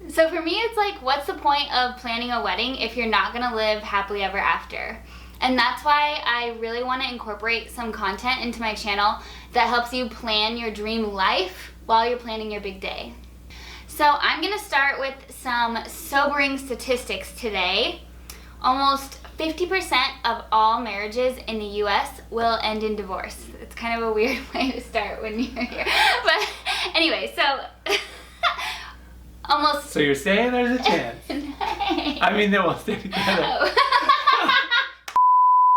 So for me, it's like, what's the point of planning a wedding if you're not gonna live happily ever after? And that's why I really want to incorporate some content into my channel that helps you plan your dream life while you're planning your big day. So I'm gonna start with some sobering statistics today. Almost 50% of all marriages in the US will end in divorce. It's kind of a weird way to start when you're here. But anyway, so almost... So you're saying there's a chance? I mean, they won't stay together. Oh.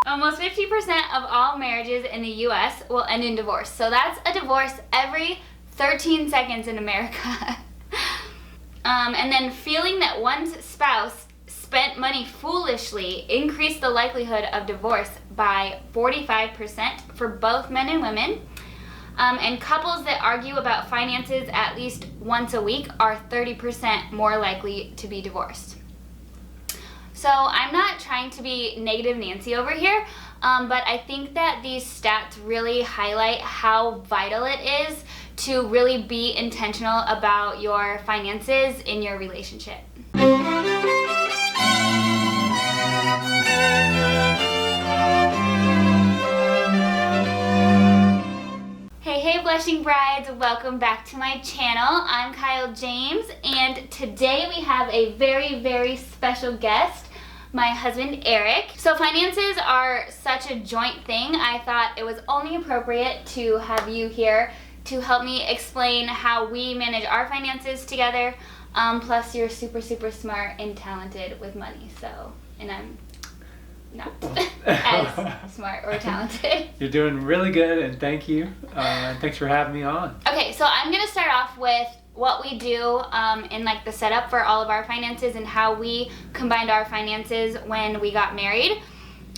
Almost 50% of all marriages in the US will end in divorce. So that's a divorce every 13 seconds in America. And then feeling that one's spouse spent money foolishly increased the likelihood of divorce by 45% for both men and women. And couples that argue about finances at least once a week are 30% more likely to be divorced. So I'm not trying to be negative Nancy over here, but I think that these stats really highlight how vital it is to really be intentional about your finances in your relationship. Hey Blushing Brides, welcome back to my channel. I'm Kyle James, and today we have a very, very special guest, my husband Eric. So finances are such a joint thing, I thought it was only appropriate to have you here to help me explain how we manage our finances together. Plus you're super, super smart and talented with money, and I'm not as smart or talented. You're doing really good, and thank you. And thanks for having me on. Okay, so I'm gonna start off with what we do in like the setup for all of our finances and how we combined our finances when we got married,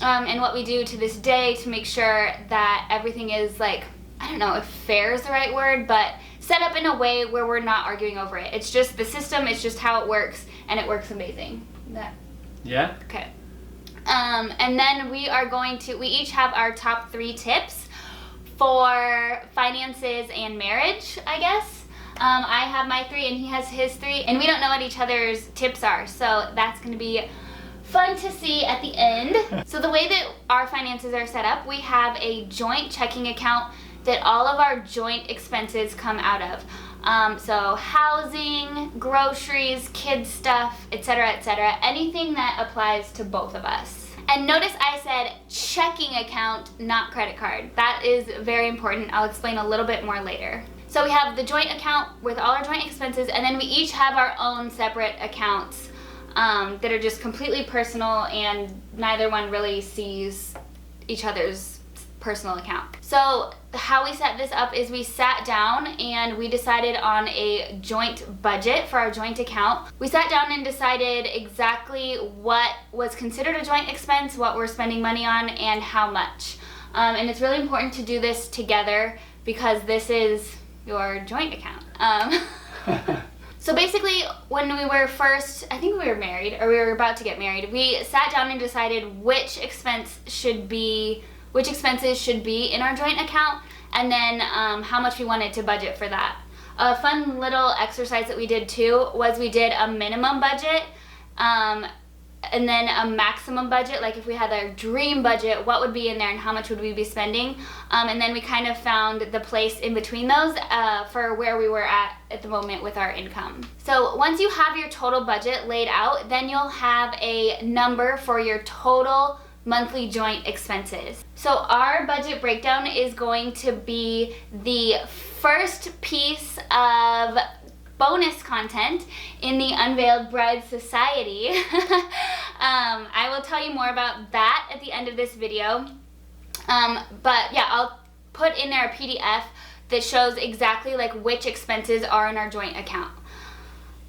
and what we do to this day to make sure that everything is like, I don't know if fair is the right word, but set up in a way where we're not arguing over it. It's just the system, it's just how it works, and it works amazing. Yeah? Okay. And then we each have our top 3 tips for finances and marriage, I guess. I have my 3 and he has his 3, and we don't know what each other's tips are, so that's going to be fun to see at the end. So the way that our finances are set up, we have a joint checking account that all of our joint expenses come out of. So housing, groceries, kids stuff, etc., anything that applies to both of us. And notice I said checking account, not credit card. That is very important. I'll explain a little bit more later. So we have the joint account with all our joint expenses, and then we each have our own separate accounts that are just completely personal, and neither one really sees each other's personal account. So how we set this up is we sat down and we decided on a joint budget for our joint account. We sat down and decided exactly what was considered a joint expense, what we're spending money on, and how much. And it's really important to do this together because this is your joint account. So basically, when we were first, I think we were married, or we were about to get married, we sat down and decided which expenses should be in our joint account, and then how much we wanted to budget for that. A fun little exercise that we did too was we did a minimum budget and then a maximum budget, like if we had our dream budget, what would be in there and how much would we be spending, and then we kind of found the place in between those for where we were at the moment with our income. So once you have your total budget laid out, then you'll have a number for your total monthly joint expenses. So our budget breakdown is going to be the first piece of bonus content in the Unveiled Bride Society. I will tell you more about that at the end of this video. But yeah, I'll put in there a PDF that shows exactly like which expenses are in our joint account.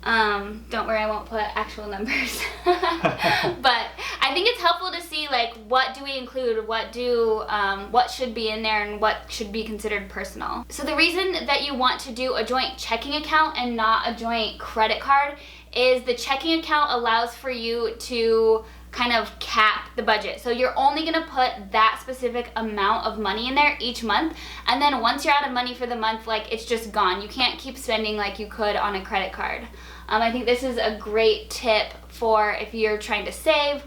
Don't worry, I won't put actual numbers. But I think it's helpful to see like what do we include, what should be in there, and what should be considered personal. So the reason that you want to do a joint checking account and not a joint credit card is the checking account allows for you to kind of cap the budget. So you're only gonna put that specific amount of money in there each month, and then once you're out of money for the month, like it's just gone. You can't keep spending like you could on a credit card. I think this is a great tip for if you're trying to save,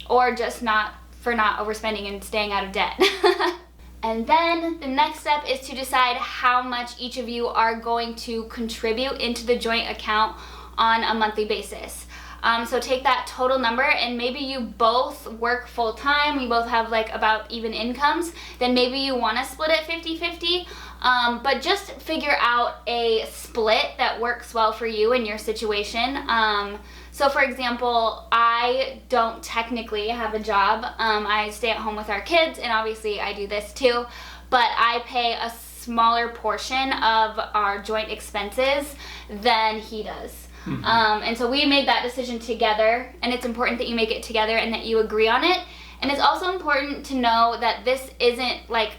or just not overspending and staying out of debt. And then the next step is to decide how much each of you are going to contribute into the joint account on a monthly basis. So take that total number, and maybe you both work full time, you both have like about even incomes, then maybe you want to split it 50-50. But just figure out a split that works well for you in your situation. So for example, I don't technically have a job. I stay at home with our kids, and obviously I do this too, but I pay a smaller portion of our joint expenses than he does. Mm-hmm. And so we made that decision together, and it's important that you make it together and that you agree on it. And it's also important to know that this isn't like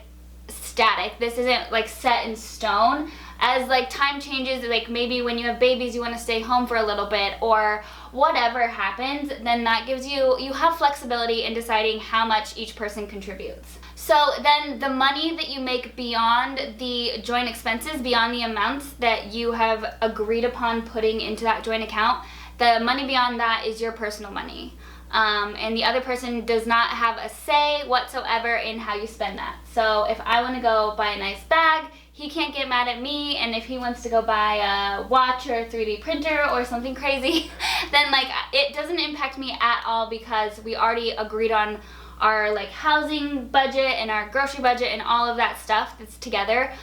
static. This isn't like set in stone. As like time changes, like maybe when you have babies you want to stay home for a little bit, or whatever happens, then that gives you have flexibility in deciding how much each person contributes. So then the money that you make beyond the joint expenses, beyond the amounts that you have agreed upon putting into that joint account, the money beyond that is your personal money. And the other person does not have a say whatsoever in how you spend that. So if I want to go buy a nice bag, he can't get mad at me, and if he wants to go buy a watch or a 3D printer or something crazy, then like it doesn't impact me at all, because we already agreed on our like housing budget and our grocery budget and all of that stuff that's together.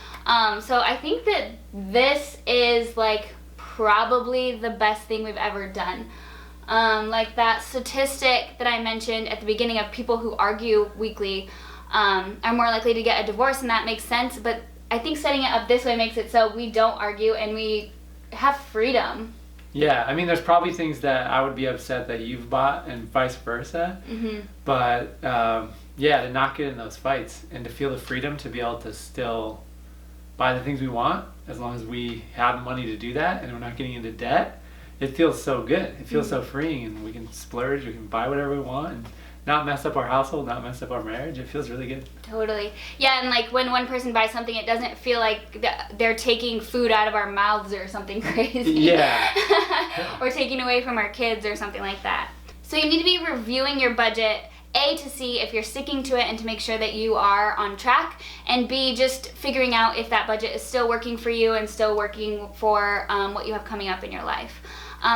So I think that this is like probably the best thing we've ever done. Like that statistic that I mentioned at the beginning of people who argue weekly are more likely to get a divorce, and that makes sense, but I think setting it up this way makes it so we don't argue and we have freedom. Yeah, I mean, there's probably things that I would be upset that you've bought and vice versa. Mm-hmm. But yeah, to not get in those fights and to feel the freedom to be able to still buy the things we want, as long as we have the money to do that and we're not getting into debt, it feels so good. It feels so freeing, and we can splurge, we can buy whatever we want and not mess up our household, not mess up our marriage. It feels really good. Totally. Yeah, and like when one person buys something, it doesn't feel like they're taking food out of our mouths or something crazy. Yeah. Or taking away from our kids or something like that. So you need to be reviewing your budget, A, to see if you're sticking to it and to make sure that you are on track, and B, just figuring out if that budget is still working for you and still working for what you have coming up in your life.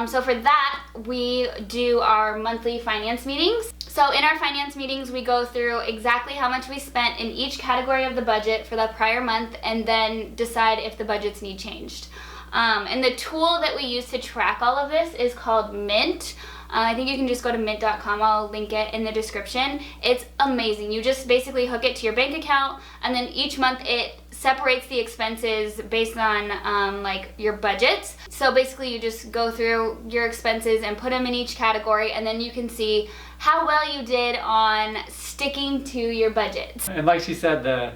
So for that, we do our monthly finance meetings. So in our finance meetings, we go through exactly how much we spent in each category of the budget for the prior month, and then decide if the budgets need changed. And the tool that we use to track all of this is called Mint. I think you can just go to mint.com. I'll link it in the description. It's amazing. You just basically hook it to your bank account, and then each month it separates the expenses based on like your budgets. So basically you just go through your expenses and put them in each category, and then you can see how well you did on sticking to your budgets. And like she said, the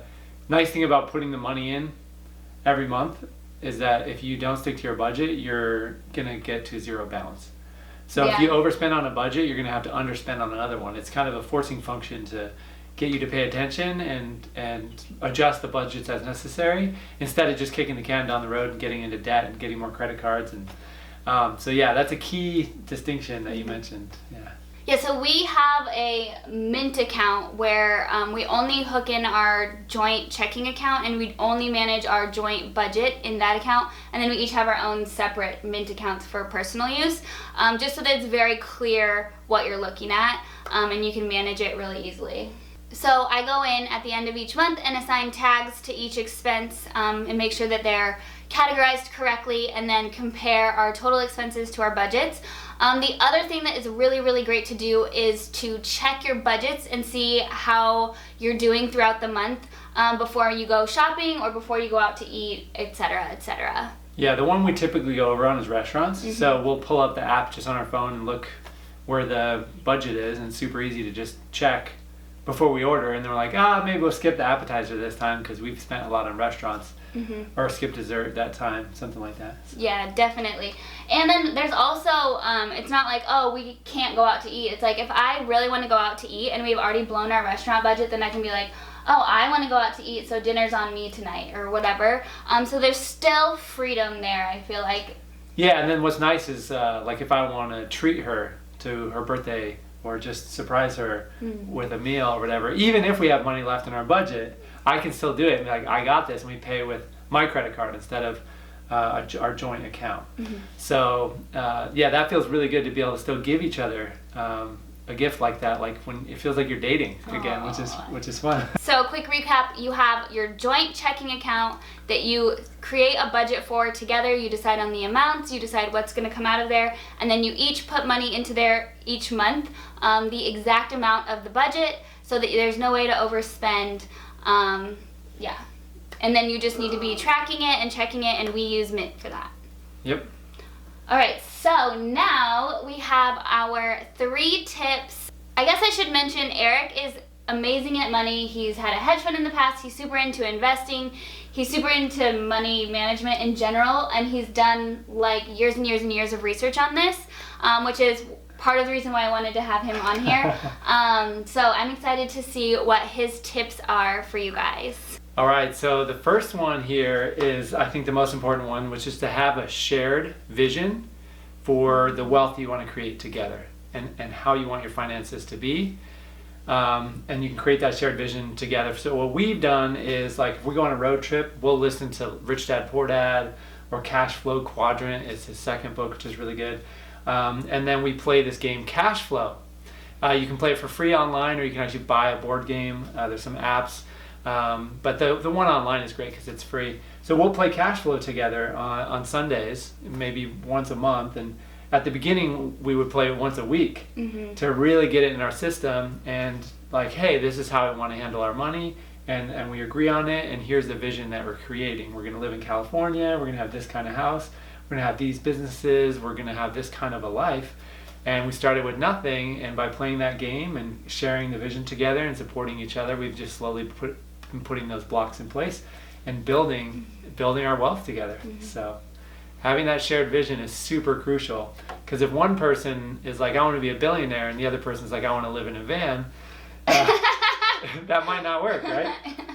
nice thing about putting the money in every month is that if you don't stick to your budget, you're gonna get to zero balance. So if you overspend on a budget, you're gonna have to underspend on another one. It's kind of a forcing function to get you to pay attention and adjust the budgets as necessary, instead of just kicking the can down the road and getting into debt and getting more credit cards. And so yeah, that's a key distinction that you mentioned. Yeah, so we have a Mint account where we only hook in our joint checking account, and we only manage our joint budget in that account, and then we each have our own separate Mint accounts for personal use, just so that it's very clear what you're looking at, and you can manage it really easily. So I go in at the end of each month and assign tags to each expense, and make sure that they're categorized correctly, and then compare our total expenses to our budgets. The other thing that is really, really great to do is to check your budgets and see how you're doing throughout the month before you go shopping or before you go out to eat, etc., etc. Yeah, the one we typically go over on is restaurants. Mm-hmm. So we'll pull up the app just on our phone and look where the budget is, and it's super easy to just check before we order, and then we're like, maybe we'll skip the appetizer this time because we've spent a lot on restaurants. Mm-hmm. Or skip dessert that time, something like that. Yeah, definitely. And then there's also, it's not like, we can't go out to eat. It's like, if I really want to go out to eat and we've already blown our restaurant budget, then I can be like, I want to go out to eat, so dinner's on me tonight, or whatever. So there's still freedom there, I feel like. Yeah, and then what's nice is like if I want to treat her to her birthday or just surprise her with a meal or whatever, even if we have money left in our budget, I can still do it. Like, I got this, and we pay with my credit card instead of our joint account. So yeah, that feels really good to be able to still give each other a gift like that, like when it feels like you're dating again, which is fun. So quick recap, you have your joint checking account that you create a budget for together. You decide on the amounts, you decide what's going to come out of there, and then you each put money into there each month, the exact amount of the budget, so that there's no way to overspend. Yeah, and then you just need to be tracking it and checking it, and we use Mint for that. Yep. All right, so now we have our 3 tips. I guess I should mention Eric is amazing at money. He's had a hedge fund in the past. He's super into investing. He's super into money management in general, and he's done like years and years and years of research on this, which is part of the reason why I wanted to have him on here. So I'm excited to see what his tips are for you guys. All right, so the first one here is, I think, the most important one, which is to have a shared vision for the wealth you want to create together and how you want your finances to be. And you can create that shared vision together. So what we've done is, like, if we go on a road trip, we'll listen to Rich Dad Poor Dad or Cash Flow Quadrant. It's his second book, which is really good. And then we play this game, Cash Flow. You can play it for free online, or you can actually buy a board game. There's some apps. But the one online is great because it's free. So we'll play Cash Flow together on Sundays, maybe once a month. And at the beginning, we would play it once a week to really get it in our system. And like, hey, this is how I want to handle our money. And we agree on it. And here's the vision that we're creating. We're going to live in California. We're going to have this kind of house. We're going to have these businesses. We're going to have this kind of a life. And we started with nothing. And by playing that game and sharing the vision together and supporting each other, we've just slowly been putting those blocks in place and building our wealth together. So having that shared vision is super crucial, because if one person is like, I want to be a billionaire, and the other person's like, I want to live in a van, that might not work, right?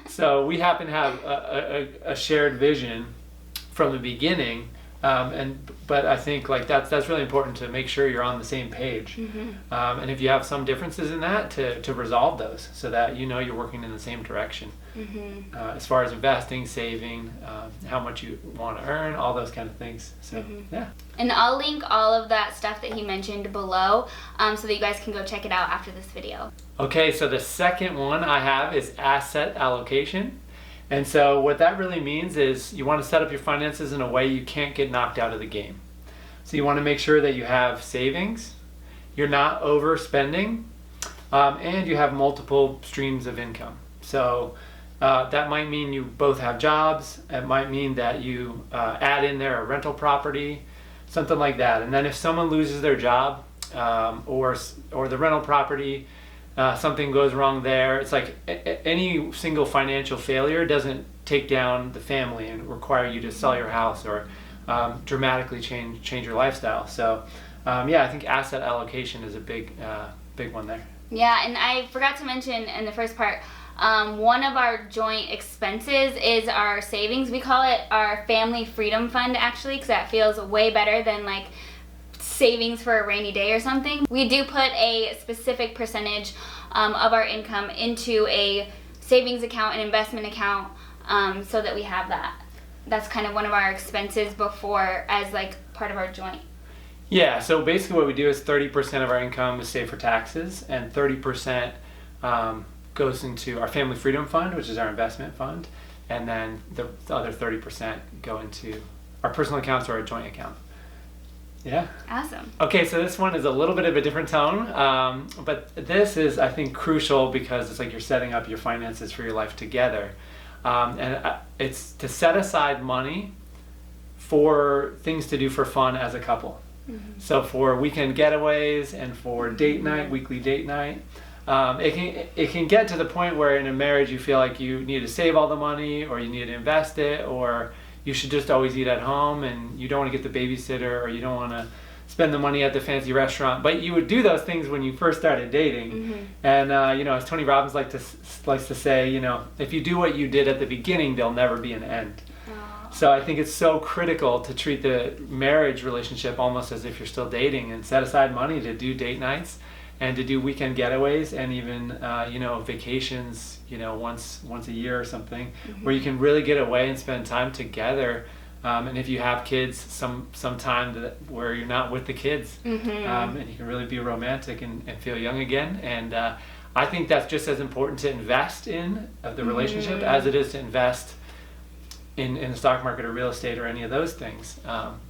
So we happen to have a shared vision from the beginning, but I think like that's really important to make sure you're on the same page. And if you have some differences in that, to resolve those so that you know you're working in the same direction. As far as investing, saving, how much you want to earn, all those kind of things. So yeah. And I'll link all of that stuff that he mentioned below, so that you guys can go check it out after this video. Okay, so the second one I have is asset allocation. And so what that really means is you want to set up your finances in a way you can't get knocked out of the game. So you want to make sure that you have savings, you're not overspending, and you have multiple streams of income. So that might mean you both have jobs. It might mean that you add in there a rental property, something like that. And then if someone loses their job or the rental property, something goes wrong there, it's like any single financial failure doesn't take down the family and require you to sell your house or dramatically change your lifestyle. So yeah, I think asset allocation is a big one there. Yeah, and I forgot to mention in the first part, one of our joint expenses is our savings. We call it our family freedom fund, actually, because that feels way better than like savings for a rainy day or something. We do put a specific percentage of our income into a savings account, an investment account, so that we have that. That's kind of one of our expenses before, as like part of our joint. Yeah, so basically what we do is 30% of our income is saved for taxes, and 30% goes into our family freedom fund, which is our investment fund, and then the other 30% go into our personal accounts or our joint account. Yeah. Awesome. Okay, so this one is a little bit of a different tone, but this is, I think, crucial because it's like you're setting up your finances for your life together. And it's to set aside money for things to do for fun as a couple. So for weekend getaways and for date night, weekly date night. It can get to the point where in a marriage you feel like you need to save all the money, or you need to invest it, or you should just always eat at home and you don't want to get the babysitter, or you don't want to spend the money at the fancy restaurant. But you would do those things when you first started dating. And as Tony Robbins likes to say, if you do what you did at the beginning, there'll never be an end. So I think it's so critical to treat the marriage relationship almost as if you're still dating, and set aside money to do date nights and to do weekend getaways, and even vacations, once a year or something, where you can really get away and spend time together. And if you have kids, some time where you're not with the kids, and you can really be romantic and feel young again. And I think that's just as important to invest in the relationship as it is to invest in the stock market or real estate or any of those things.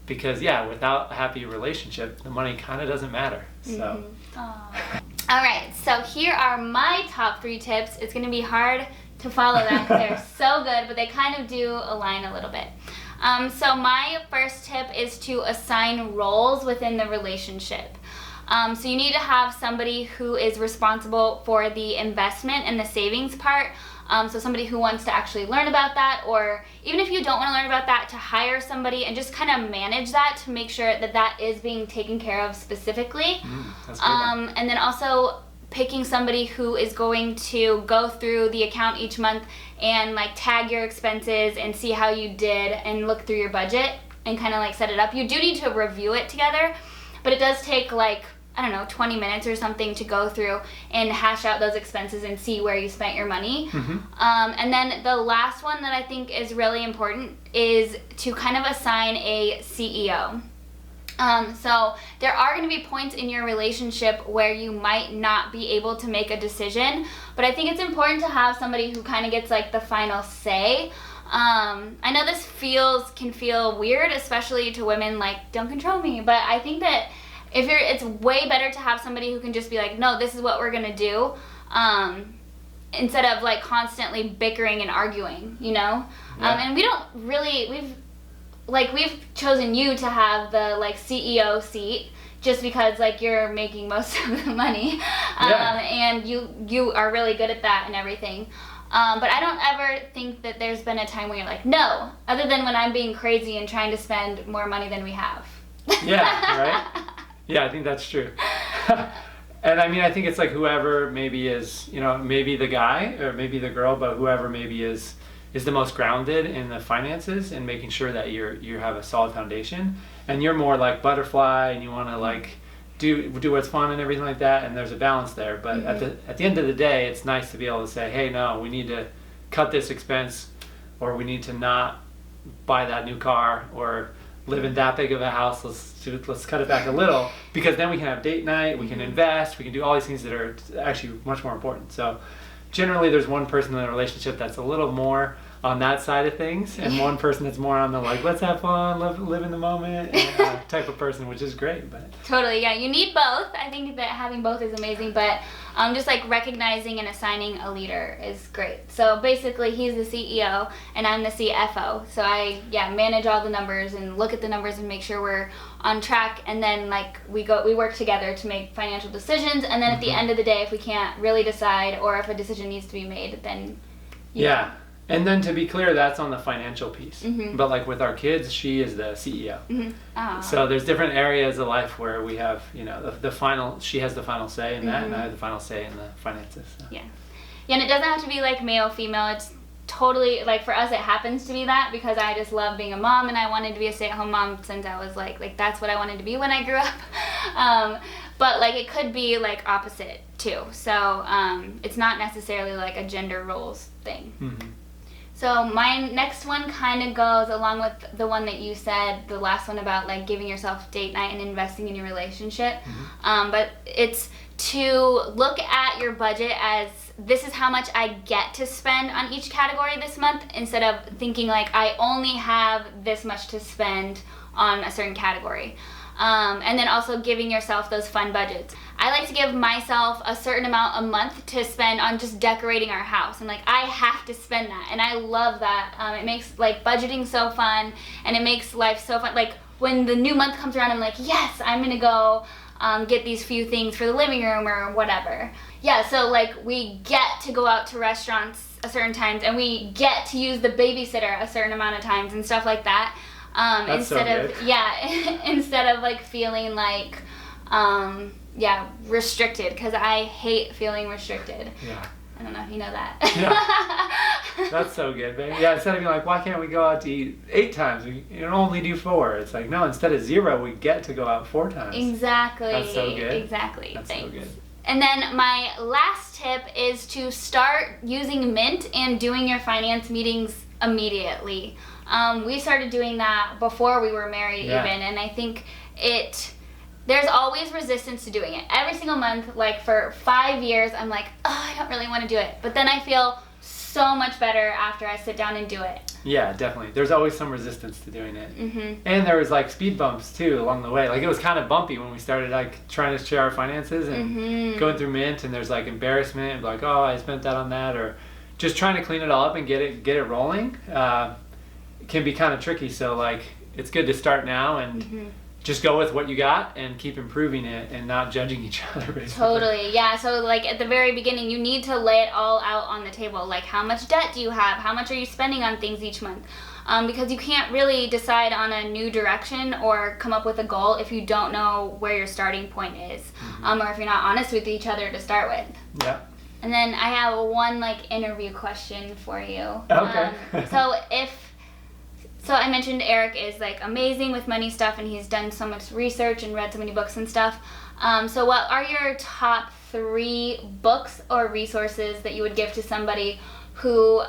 Because without a happy relationship, the money kind of doesn't matter. So. All right, so here are my top 3 tips. It's going to be hard to follow them because they're so good, but they kind of do align a little bit. So my first tip is to assign roles within the relationship. So you need to have somebody who is responsible for the investment and the savings part. So somebody who wants to actually learn about that, or even if you don't want to learn about that, to hire somebody and just kind of manage that to make sure that that is being taken care of specifically. That's good. And then also picking somebody who is going to go through the account each month and like tag your expenses and see how you did and look through your budget and kind of like set it up. You do need to review it together, but it does take 20 minutes or something to go through and hash out those expenses and see where you spent your money. And then the last one that I think is really important is to kind of assign a CEO. So there are going to be points in your relationship where you might not be able to make a decision, but I think it's important to have somebody who kind of gets like the final say. I know this can feel weird, especially to women, like, don't control me, but I think that it's way better to have somebody who can just be like, no, this is what we're going to do, instead of like constantly bickering and arguing, and we don't really, we've chosen you to have the like CEO seat just because like you're making most of the money, and you are really good at that and everything. But I don't ever think that there's been a time where you're like, no, other than when I'm being crazy and trying to spend more money than we have. Yeah, right? Yeah, I think that's true. And I mean, I think it's like whoever maybe is, maybe the guy or maybe the girl, but whoever maybe is the most grounded in the finances and making sure that you have a solid foundation, and you're more like butterfly and you want to like do what's fun and everything like that, and there's a balance there. But at the end of the day, it's nice to be able to say, hey, no, we need to cut this expense, or we need to not buy that new car, or live in that big of a house. Let's cut it back a little, because then we can have date night, we can invest, we can do all these things that are actually much more important. So generally there's one person in the relationship that's a little more on that side of things, and one person that's more on the like, let's have fun, live in the moment type of person, which is great. But totally, yeah, you need both. I think that having both is amazing, but just like recognizing and assigning a leader is great. So basically he's the CEO and I'm the CFO, so I manage all the numbers and look at the numbers and make sure we're on track, and then like we work together to make financial decisions, and then at the end of the day, if we can't really decide or if a decision needs to be made, then and then to be clear, that's on the financial piece. But like with our kids, she is the CEO. So there's different areas of life where we have, she has the final say in that, and I have the final say in the finances. So. Yeah, and it doesn't have to be like male, female. It's totally, like for us, it happens to be that because I just love being a mom, and I wanted to be a stay-at-home mom since I was like that's what I wanted to be when I grew up. But like it could be like opposite too. So it's not necessarily like a gender roles thing. So my next one kind of goes along with the one that you said, the last one about like giving yourself date night and investing in your relationship. But it's to look at your budget as, this is how much I get to spend on each category this month, instead of thinking like I only have this much to spend on a certain category. And then also giving yourself those fun budgets. I like to give myself a certain amount a month to spend on just decorating our house, and like I have to spend that, and I love that. It makes like budgeting so fun, and it makes life so fun. Like when the new month comes around, I'm like, yes, I'm gonna go get these few things for the living room or whatever. Yeah, so like we get to go out to restaurants a certain times, and we get to use the babysitter a certain amount of times and stuff like that. Instead of like feeling like restricted, because I hate feeling restricted. I don't know if you know that. Yeah. That's so good, baby. Yeah, instead of being like, why can't we go out to eat 8 times? We only do 4. It's like, no, instead of 0, we get to go out 4 times. Exactly. That's so good. Exactly. That's Thanks. so good. And then my last tip is to start using Mint and doing your finance meetings immediately. We started doing that before we were married even, and I think there's always resistance to doing it. Every single month, like for 5 years, I'm like, oh, I don't really want to do it. But then I feel so much better after I sit down and do it. Yeah, definitely. There's always some resistance to doing it. Mm-hmm. And there was like speed bumps too along the way. Like it was kind of bumpy when we started like trying to share our finances and going through Mint, and there's like embarrassment and like, oh, I spent that on that, or just trying to clean it all up and get it rolling. Can be kind of tricky. So like it's good to start now and just go with what you got and keep improving it and not judging each other, basically. Totally, yeah. So like at the very beginning, you need to lay it all out on the table. Like, how much debt do you have? How much are you spending on things each month? Because you can't really decide on a new direction or come up with a goal if you don't know where your starting point is, or if you're not honest with each other to start with. Yeah. And then I have one like interview question for you. Okay. So I mentioned Eric is like amazing with money stuff, and he's done so much research and read so many books and stuff. So what are your top 3 books or resources that you would give to somebody who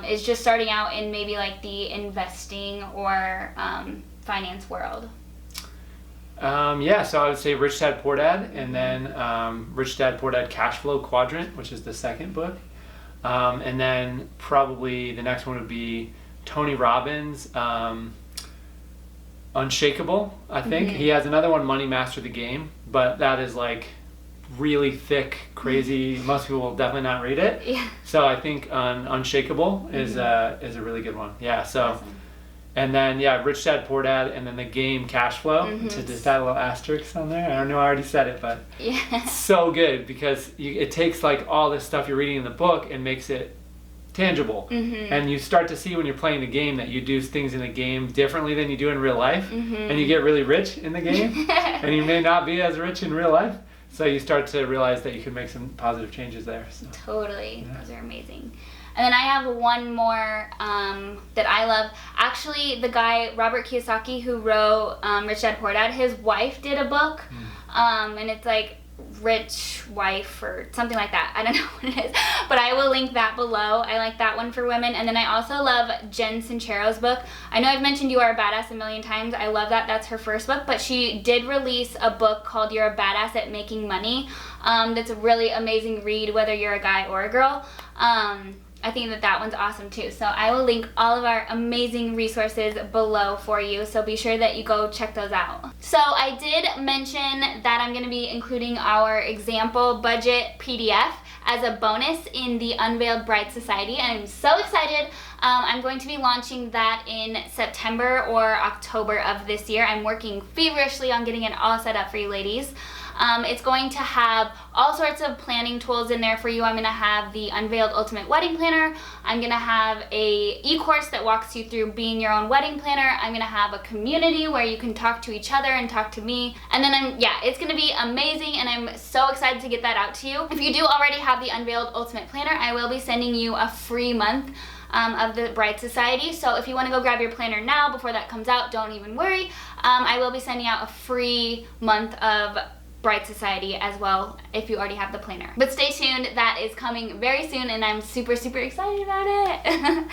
is just starting out in maybe like the investing or finance world? So I would say Rich Dad Poor Dad, and then Rich Dad Poor Dad Cash Flow Quadrant, which is the second book. And then probably the next one would be Tony Robbins, Unshakable, I think. He has another one, Money Master the Game, but that is like really thick, crazy. Most people will definitely not read it. Yeah. So I think Unshakable is a really good one. Yeah. So, Awesome. And then Rich Dad Poor Dad, and then the Game Cash Flow. To just add a little asterisk on there. I don't know, I already said it, but it's so good because it takes like all this stuff you're reading in the book and makes it tangible, and you start to see when you're playing the game that you do things in the game differently than you do in real life, and you get really rich in the game, and you may not be as rich in real life, so you start to realize that you can make some positive changes there. So. Totally. Those are amazing. And then I have one more that I love. Actually, the guy Robert Kiyosaki who wrote Rich Dad Poor Dad, his wife did a book, and it's like Rich Wife or something like that. I don't know what it is, but I will link that below. I like that one for women. And then I also love Jen Sincero's book. I know I've mentioned You Are a Badass a million times. I love that. That's her first book, but she did release a book called You're a Badass at Making Money. That's a really amazing read, whether you're a guy or a girl. I think that one's awesome too. So I will link all of our amazing resources below for you. So be sure that you go check those out. So I did mention that I'm going to be including our example budget PDF as a bonus in the Unveiled Bride Society. And I'm so excited. I'm going to be launching that in September or October of this year. I'm working feverishly on getting it all set up for you ladies. It's going to have all sorts of planning tools in there for you. I'm going to have the Unveiled Ultimate Wedding Planner. I'm going to have a e-course that walks you through being your own wedding planner. I'm going to have a community where you can talk to each other and talk to me. And then it's going to be amazing, and I'm so excited to get that out to you. If you do already have the Unveiled Ultimate Planner, I will be sending you a free month of the Bride Society. So if you want to go grab your planner now before that comes out, don't even worry. I will be sending out a free month of Bride Society as well if you already have the planner. But stay tuned, that is coming very soon, and I'm super, super excited about it.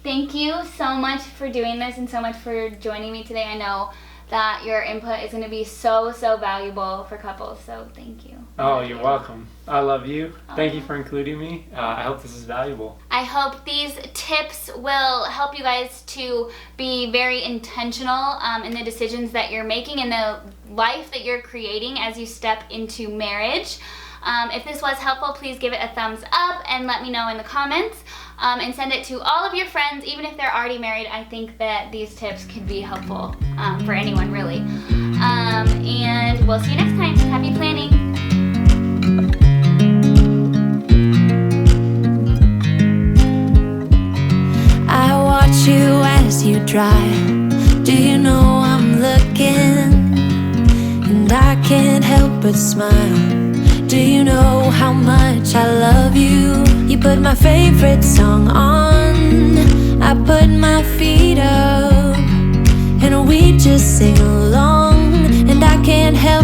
Thank you so much for doing this and so much for joining me today. I know that your input is going to be so, so valuable for couples, so thank you. Oh, you're welcome. I love you. Thank you for including me. I hope this is valuable. I hope these tips will help you guys to be very intentional in the decisions that you're making and the life that you're creating as you step into marriage. If this was helpful, please give it a thumbs up and let me know in the comments. And send it to all of your friends, even if they're already married. I think that these tips could be helpful for anyone, really. And we'll see you next time. Happy planning. I watch you as you drive. Do you know I'm looking? And I can't help but smile. Do you know how much I love you? You put my favorite song on, I put my feet up, and we just sing along. And I can't help